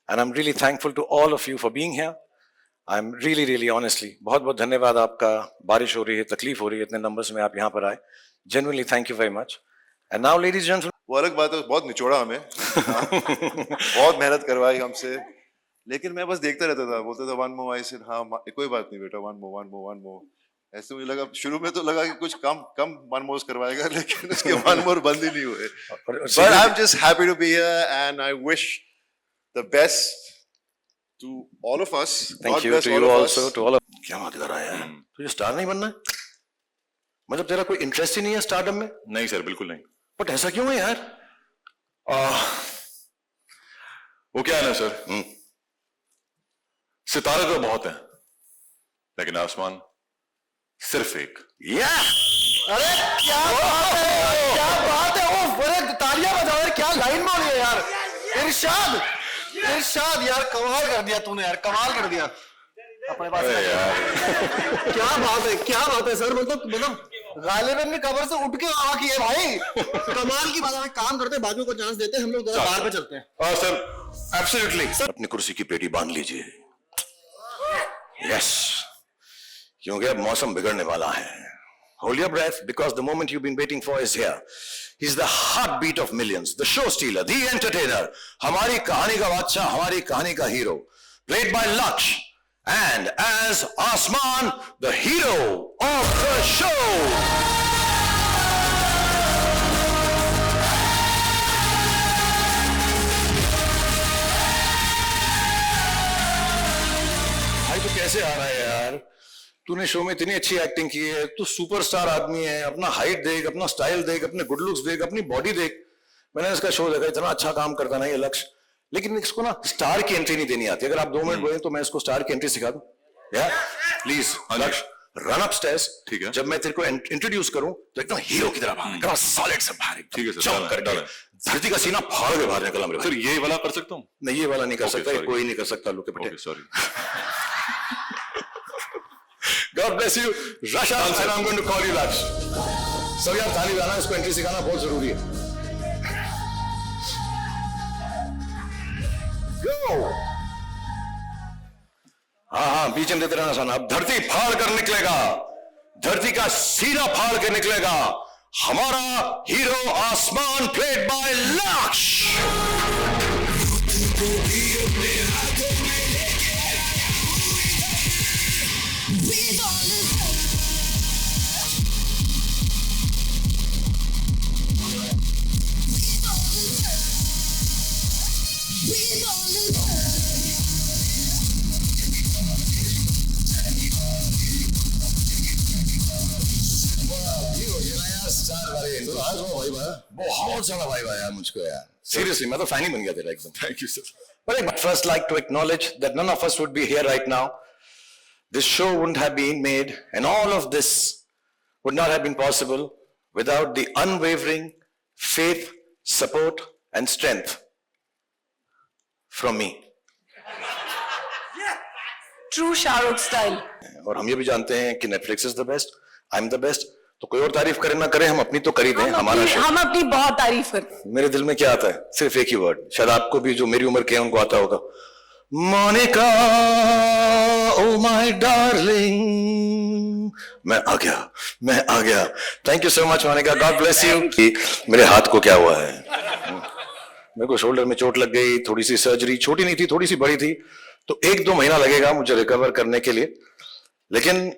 And I'm really thankful to all of you for being here. I'm really honestly, बहुत बहुत धन्यवाद आपका. बारिश हो रही है, तकलीफ हो रही है, इतने नंबर्स में आप यहाँ पर आए. Genuinely thank you very much. And now ladies and gentlemen. वो अलग बात है, बहुत निचोड़ा हमें. बहुत मेहनत करवाई हमसे. लेकिन मैं बस देखता रहता था, बोलता था one more, I said हाँ कोई बात नहीं बेटा, one more. ऐसे मुझे लगा, शुरू में तो लगा कि कुछ कम one more करवाएगा, लेकिन उसके one more बंद ही नहीं हुए. But I'm just happy to be here and I wish the best to all of us. Thank you to you also, to all of. क्या बात कर रहा है यार? तुझे स्टार नहीं बनना है? मतलब तेरा कोई इंटरेस्ट ही नहीं है स्टारडम में? नहीं सर, बिल्कुल नहीं. बट ऐसा क्यों है यार? वो क्या है ना सर, सितारे तो बहुत हैं, लेकिन आसमान सिर्फ एक. अरे क्या बात है, क्या बात है. ओ बड़े तालियां बजाओ यार, क्या लाइन बोली है यार. इरशाद यार, कमाल कर दिया तूने यार, कमाल कर दिया अपने पास यार. क्या बात है सर. मतलब गालिबन ने कबर से उठ के आवा की है भाई. कमाल की बात है. काम करते, बाजू को चांस देते, हम लोग बाहर पे चलते हैं. Sir absolutely. अपनी कुर्सी की पेटी बांध लीजिए. यस, क्योंकि अब मौसम बिगड़ने वाला है. Hold your breath, because the moment you've been waiting for is here. He's the heartbeat of millions, the show stealer, the entertainer. हमारी कहानी का बादशाह, हमारी कहानी का hero. Played by Laksh, and as Asman, the hero of the show. भाई तो कैसे आ रहा है यार? तूने शो में इतनी अच्छी एक्टिंग की है, तू सुपरस्टार आदमी है. अपना हाइट देख, अपना स्टाइल देख, अपने गुड लुक्स देख, अपनी बॉडी देख. मैंने इसका शो देखा, इतना अच्छा काम करता ना ये लक्ष्य, लेकिन इसको ना स्टार की एंट्री नहीं देनी आती. अगर आप 2 मिनट बोले तो मैं इसको स्टार की एंट्री सिखा दूं. यार प्लीज लक्ष्य, रन अप स्टेयर्स. ठीक है. जब मैं तेरे को इंट्रोड्यूस करूं तो एकदम हीरो की तरह भाग, एकदम सॉलिड से भाग. ठीक है सर. धरती का सीना फाड़ के बाहर निकला मेरे. सर ये वाला कर सकता हूँ? नहीं, ये वाला नहीं कर सकता, कोई नहीं कर सकता. Look at. Sorry. God bless you, Rasha, and I'm going to call you Laksh. सब यार ताली बजाना, इसको एंट्री सिखाना बहुत जरूरी है. Go. हाँ, बीच में देते रहना सन. अब धरती फाड़ कर निकलेगा, धरती का सीना फाड़ के निकलेगा हमारा हीरो आसमान, प्लेड बाय लक्ष. बहुत ज्यादा वाइब आया मुझको यार. Seriously, मैं तो फैन ही बन गया तेरा एकदम. Thank you sir. But I would first like to acknowledge that none of us would be here right now. This show wouldn't have been made, and all of this would not have been possible without the unwavering faith, support, and strength from me. True Shahrukh style. और हम ये भी जानते हैं कि Netflix is the best, I'm the best. तो कोई और तारीफ करे ना करे, हम अपनी तो कर ही दें. हमारा शो. हम अपनी बहुत तारीफ करते. मेरे दिल में क्या आता है? सिर्फ एक ही वर्ड, शायद आपको भी जो मेरी उम्र के हैं उनको आता होगा. Monica, oh my darling. मैं आ गया. Thank you so much Monica, God bless you. मेरे हाथ को क्या हुआ है? मेरे को शोल्डर में चोट लग गई, थोड़ी सी सर्जरी, छोटी नहीं थी, थोड़ी सी बड़ी थी, तो 1-2 महीना लगेगा मुझे रिकवर करने के लिए. लेकिन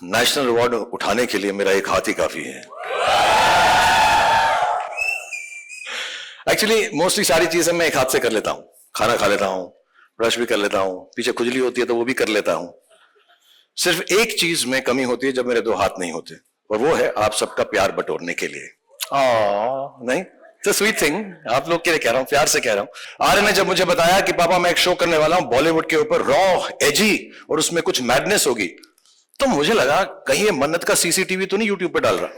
नेशनल अवार्ड उठाने के लिए मेरा एक हाथ ही काफी है. एक्चुअली मोस्टली सारी चीजें मैं एक हाथ से कर लेता हूं. खाना खा लेता हूं, ब्रश भी कर लेता हूं, पीछे खुजली होती है तो वो भी कर लेता हूं. सिर्फ एक चीज में कमी होती है, जब मेरे 2 हाथ नहीं होते, और वो है आप सबका प्यार बटोरने के लिए. नहीं, तो स्वीट थिंग. आप लोग के लिए कह रहा हूं, प्यार से कह रहा हूं. आर्य ने जब मुझे बताया कि पापा मैं एक शो करने वाला हूं बॉलीवुड के ऊपर, रॉ, एजी, और उसमें कुछ मैडनेस होगी, तो मुझे लगा कहीं ये मन्नत का सीसीटीवी तो नहीं यूट्यूब पे डाल रहा.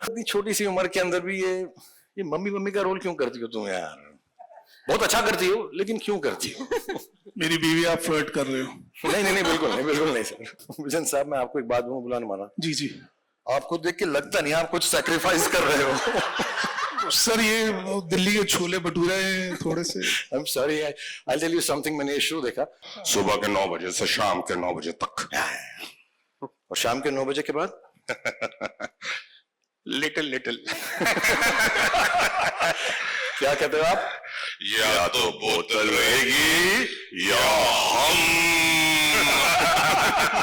इतनी छोटी सी उम्र के अंदर भी ये मम्मी का रोल क्यों करती हो तुम यार? बहुत अच्छा करती हो, लेकिन क्यों करती हो? मेरी बीवी आप फ्लर्ट कर रहे हो? नहीं, बिल्कुल नहीं सर. विजन साहब, मैं आपको एक बात बुलाने माना. जी. आपको देख के लगता नहीं आप कुछ सैक्रिफाइस कर रहे हो. सर ये वो दिल्ली के छोले भटूरे हैं थोड़े से। I'm sorry, I'll tell you something. मैंने ये शो देखा सुबह के 9 बजे से शाम के 9 बजे तक। और शाम के 9 बजे के बाद लिटिल लिटिल क्या कहते हो आप? या तो बोतल रहेगी या हम।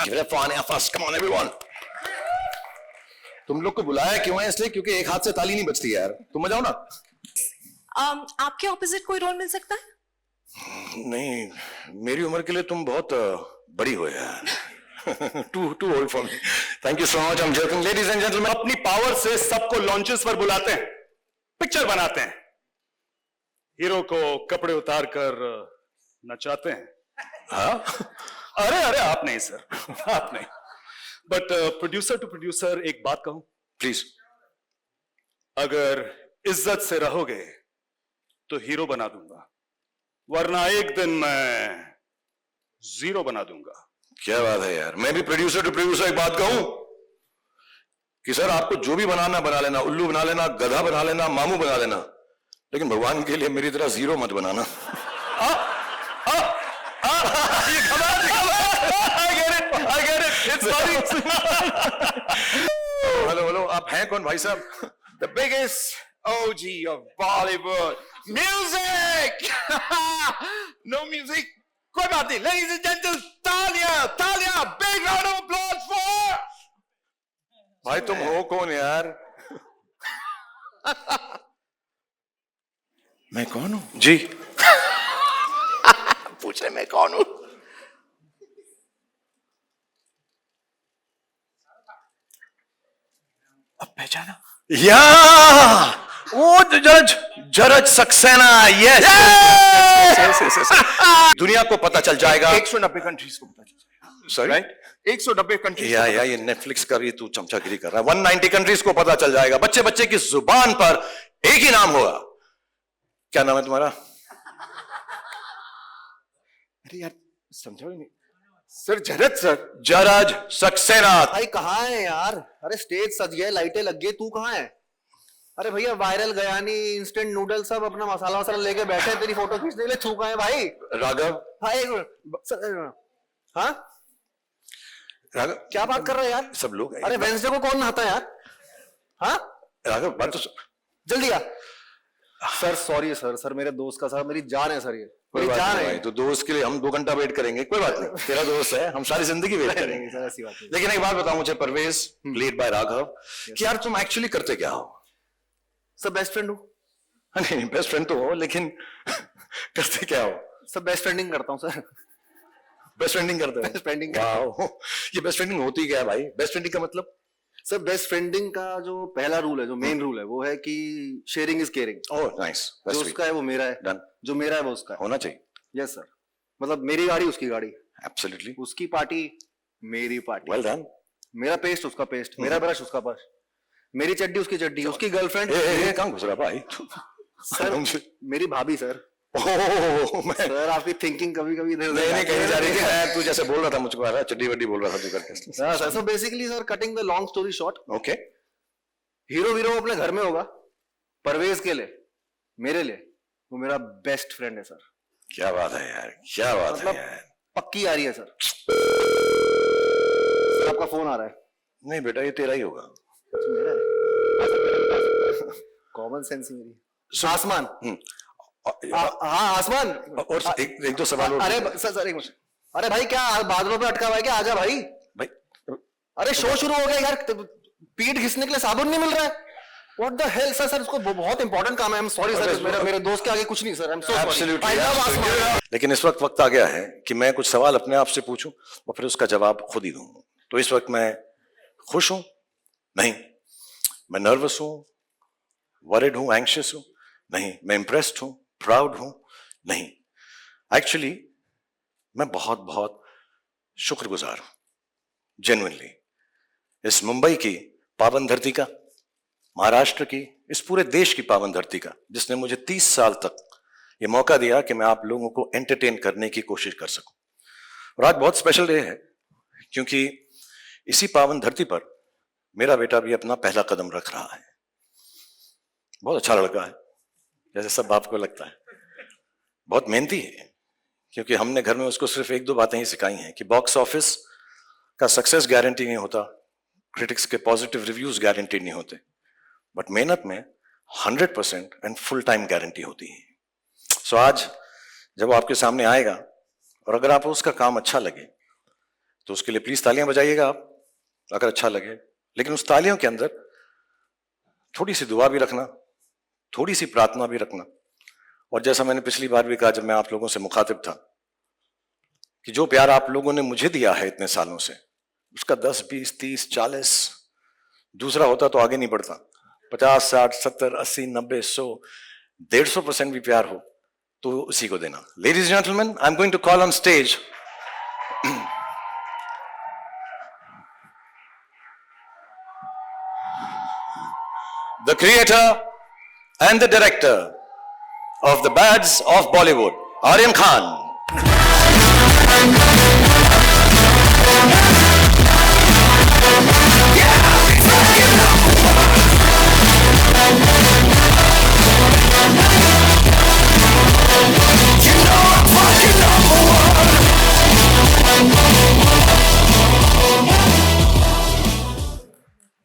Give it up for Anya first. Come on, everyone. तुम लोग को बुलाया क्यों है? इसलिए क्योंकि एक हाथ से ताली नहीं बजती यार। तुम बजाओ ना। आपके ऑपोजिट कोई रोल मिल सकता है? नहीं, मेरी उम्र के लिए तुम बहुत बड़ी हो यार। too old for me. Thank you so much. I'm joking. Ladies and gentlemen, अपनी पावर से सबको लॉन्चेस पर बुलाते हैं, पिक्चर बनाते हैं, हीरो को कपड़े उतार कर नचाते हैं। हाँ? अरे अरे आप नहीं सर, आप नहीं। बट प्रोड्यूसर टू प्रोड्यूसर एक बात कहूं, प्लीज। अगर इज्जत से रहोगे तो हीरो बना दूंगा, वरना एक दिन मैं जीरो बना दूंगा। क्या बात है यार। मैं भी प्रोड्यूसर टू प्रोड्यूसर एक बात कहूं कि सर आपको जो भी बनाना बना लेना, उल्लू बना लेना, गधा बना लेना, मामू बना लेना, लेकिन भगवान के लिए मेरी तरह जीरो मत बनाना। हेलो आप हैं कौन भाई साहब? The biggest OG of Bollywood. Music! No music. कोई बात नहीं. Ladies and gentlemen, तालियां, big round of applause for. भाई तुम हो कौन यार? मैं कौन हूं? जी पूछ रहे मैं कौन हूं? अब पहचाना? या वो जरज सक्सेना। यस दुनिया को पता चल जाएगा। 190 कंट्रीज को पता चल जाएगा. Sorry right? 190 कंट्रीज. या ये नेटफ्लिक्स का भी तू चमचागिरी कर रहा है। 190 कंट्रीज को पता चल जाएगा। बच्चे बच्चे की जुबान पर एक ही नाम होगा। क्या नाम है तुम्हारा? अरे यार समझो नहीं सर. जरज सक्सेना। भाई कहाँ है यार? अरे स्टेज सज गया, लाइटें लग गई, तू कहाँ है? अरे भैया वायरल गया नहीं, इंस्टेंट नूडल सब अपना मसाला वसाला लेके बैठे हैं तेरी फोटो खींचने के लिए। तू कहाँ है भाई? राघव। हाँ एक मिनट। हाँ राघव क्या बात कर रहे हैं यार? सब लोग। अरे वेंसडे को कौन नहाता है यार? हाँ राघव बात तो जल्दी आ सर. सॉरी सर मेरे दोस्त का, सर मेरी जान है सर, ये कोई मेरी बात जान नहीं है। भाई, तो दोस्त के लिए हम 2 घंटा वेट करेंगे। कोई बात नहीं, तेरा दोस्त है, हम सारी जिंदगी वेट करेंगे। सर ऐसी बात नहीं। लेकिन एक बात बताओ मुझे परवेज, प्लेड बाय राघव, कि यार तुम एक्चुअली करते क्या हो? सर बेस्ट फ्रेंड हूँ। नहीं बेस्ट फ्रेंड तो हो, लेकिन करते क्या हो? सर बेस्ट फ्रेंडिंग करता हूँ सर। बेस्ट फ्रेंडिंग करते हो? बेस्ट फ्रेंडिंग। वाओ, ये बेस्ट फ्रेंडिंग होती क्या है भाई? बेस्ट फ्रेंडिंग का मतलब? सर बेस्ट फ्रेंडिंग का जो पहला रूल है, जो मेन रूल है, वो है कि sharing is caring. Oh nice, जो उसका है वो मेरा है, डन। जो मेरा है वो उसका है। होना चाहिए। यस सर, मतलब मेरी गाड़ी उसकी गाड़ी, एब्सोल्युटली। उसकी पार्टी मेरी पार्टी, वेल डन। मेरा पेस्ट उसका पेस्ट, मेरा ब्रश उसका ब्रश, मेरी चड्डी उसकी चड्डी, उसकी गर्लफ्रेंड। कहाँ घुस रहा भाई? सर मेरी भाभी सर। ओह मैं सर आपकी थिंकिंग कभी कभी इधर नहीं कहीं जा रही थी। मैं तू जैसे बोल रहा था मुझको आ रहा चड्डी वड्डी बोल रहा था तू करके। Sir basically sir cutting the long story short, okay. Hero वीरो अपने घर में होगा, परवेज के लिए, मेरे लिए वो मेरा बेस्ट फ्रेंड है सर। क्या बात है यार, क्या बात है मतलब यार। पक्की आ रही है सर। सर आपका फोन आ रहा है। नहीं बेटा ये तेरा ही होगा। कॉमन सेंस मेरी। आसमान। हाँ हाँ आसमान। और एक दो सवाल और। अरे सर एक मिनट। अरे भाई क्या बादलों पे अटका हुआ है क्या? आजा भाई। भाई अरे शो शुरू हो गया यार, पीठ घिसने के लिए साबुन नहीं मिल रहा है। What the hell सर उसको बहुत इंपॉर्टेंट काम है। I'm sorry सर, मेरे दोस्त के आगे कुछ नहीं sir. I'm so sorry. Absolutely, I love absolutely. आसमान। लेकिन इस वक्त आ गया है कि मैं कुछ सवाल अपने आप से पूछूं और फिर उसका जवाब खुद ही दूं। तो इस वक्त मैं खुश हूं नहीं, मैं नर्वस हूं, वरिड हूं, एंग्शियस हूं नहीं, मैं इंप्रेस्ड हूं, प्राउड हूं नहीं, एक्चुअली मैं बहुत बहुत शुक्रगुजार हूं जेन्युइनली इस मुंबई की पावन धरती का, महाराष्ट्र की, इस पूरे देश की पावन धरती का, जिसने मुझे 30 साल तक ये मौका दिया कि मैं आप लोगों को एंटरटेन करने की कोशिश कर सकूं। और आज बहुत स्पेशल डे है क्योंकि इसी पावन धरती पर मेरा बेटा भी अपना पहला कदम रख रहा है। बहुत अच्छा लड़का है, जैसे सब बाप को लगता है। बहुत मेहनती है, क्योंकि हमने घर में उसको सिर्फ एक दो बातें ही सिखाई हैं कि बॉक्स ऑफिस का सक्सेस गारंटी नहीं होता, क्रिटिक्स के पॉजिटिव रिव्यूज गारंटी नहीं होते, बट मेहनत में 100% एंड फुल टाइम गारंटी होती है। सो आज जब वो आपके सामने आएगा और अगर आपको उसका काम अच्छा लगे तो उसके लिए प्लीज तालियां बजाइएगा आप, अगर अच्छा लगे। लेकिन उस तालियों के अंदर थोड़ी सी दुआ भी रखना, थोड़ी सी प्रार्थना भी रखना। और जैसा मैंने पिछली बार भी कहा जब मैं आप लोगों से मुखातिब था, कि जो प्यार आप लोगों ने मुझे दिया है इतने सालों से, उसका 10, 20, 30, 40 दूसरा होता तो आगे नहीं बढ़ता। 50, 60, 70, 80, 90, 100, 150% भी प्यार हो तो उसी को देना। Ladies and gentleman, I am going to call on stage the creator and the director of the Bads of Bollywood, Aryan Khan.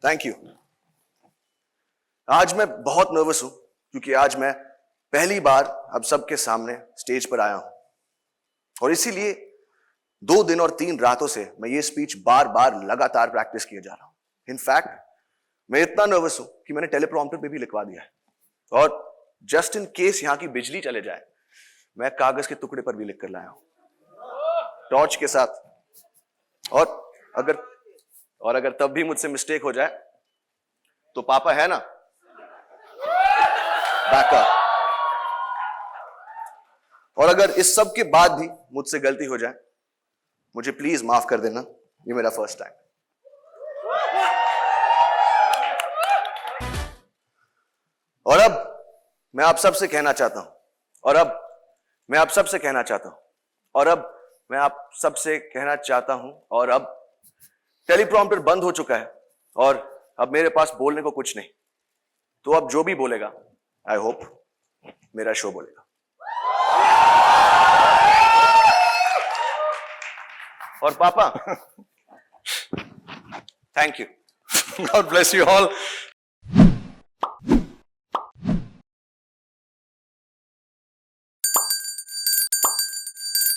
Thank you. आज मैं बहुत नर्वस हूं क्योंकि आज मैं पहली बार अब सबके सामने स्टेज पर आया हूं, और इसीलिए 2 दिन और 3 रातों से मैं ये स्पीच बार बार लगातार प्रैक्टिस किए जा रहा हूं। इनफैक्ट मैं इतना नर्वस हूं कि मैंने टेलीप्रॉम्प्टर पे भी लिखवा दिया है, और जस्ट इन केस यहां की बिजली चले जाए मैं कागज के टुकड़े पर भी लिख कर लाया हूं, टॉर्च के साथ। और अगर तब भी मुझसे मिस्टेक हो जाए तो पापा है ना बैकअप। और अगर इस सब के बाद भी मुझसे गलती हो जाए, मुझे प्लीज माफ कर देना, ये मेरा फर्स्ट टाइम। और अब मैं आप सबसे कहना चाहता हूं, और अब मैं आप सबसे कहना चाहता हूं, और अब मैं आप सबसे कहना चाहता हूं, और अब टेलीप्रॉम्प्टर बंद हो चुका है और अब मेरे पास बोलने को कुछ नहीं, तो अब जो भी बोलेगा आई होप मेरा शो बोलेगा। और पापा thank you. God bless you all.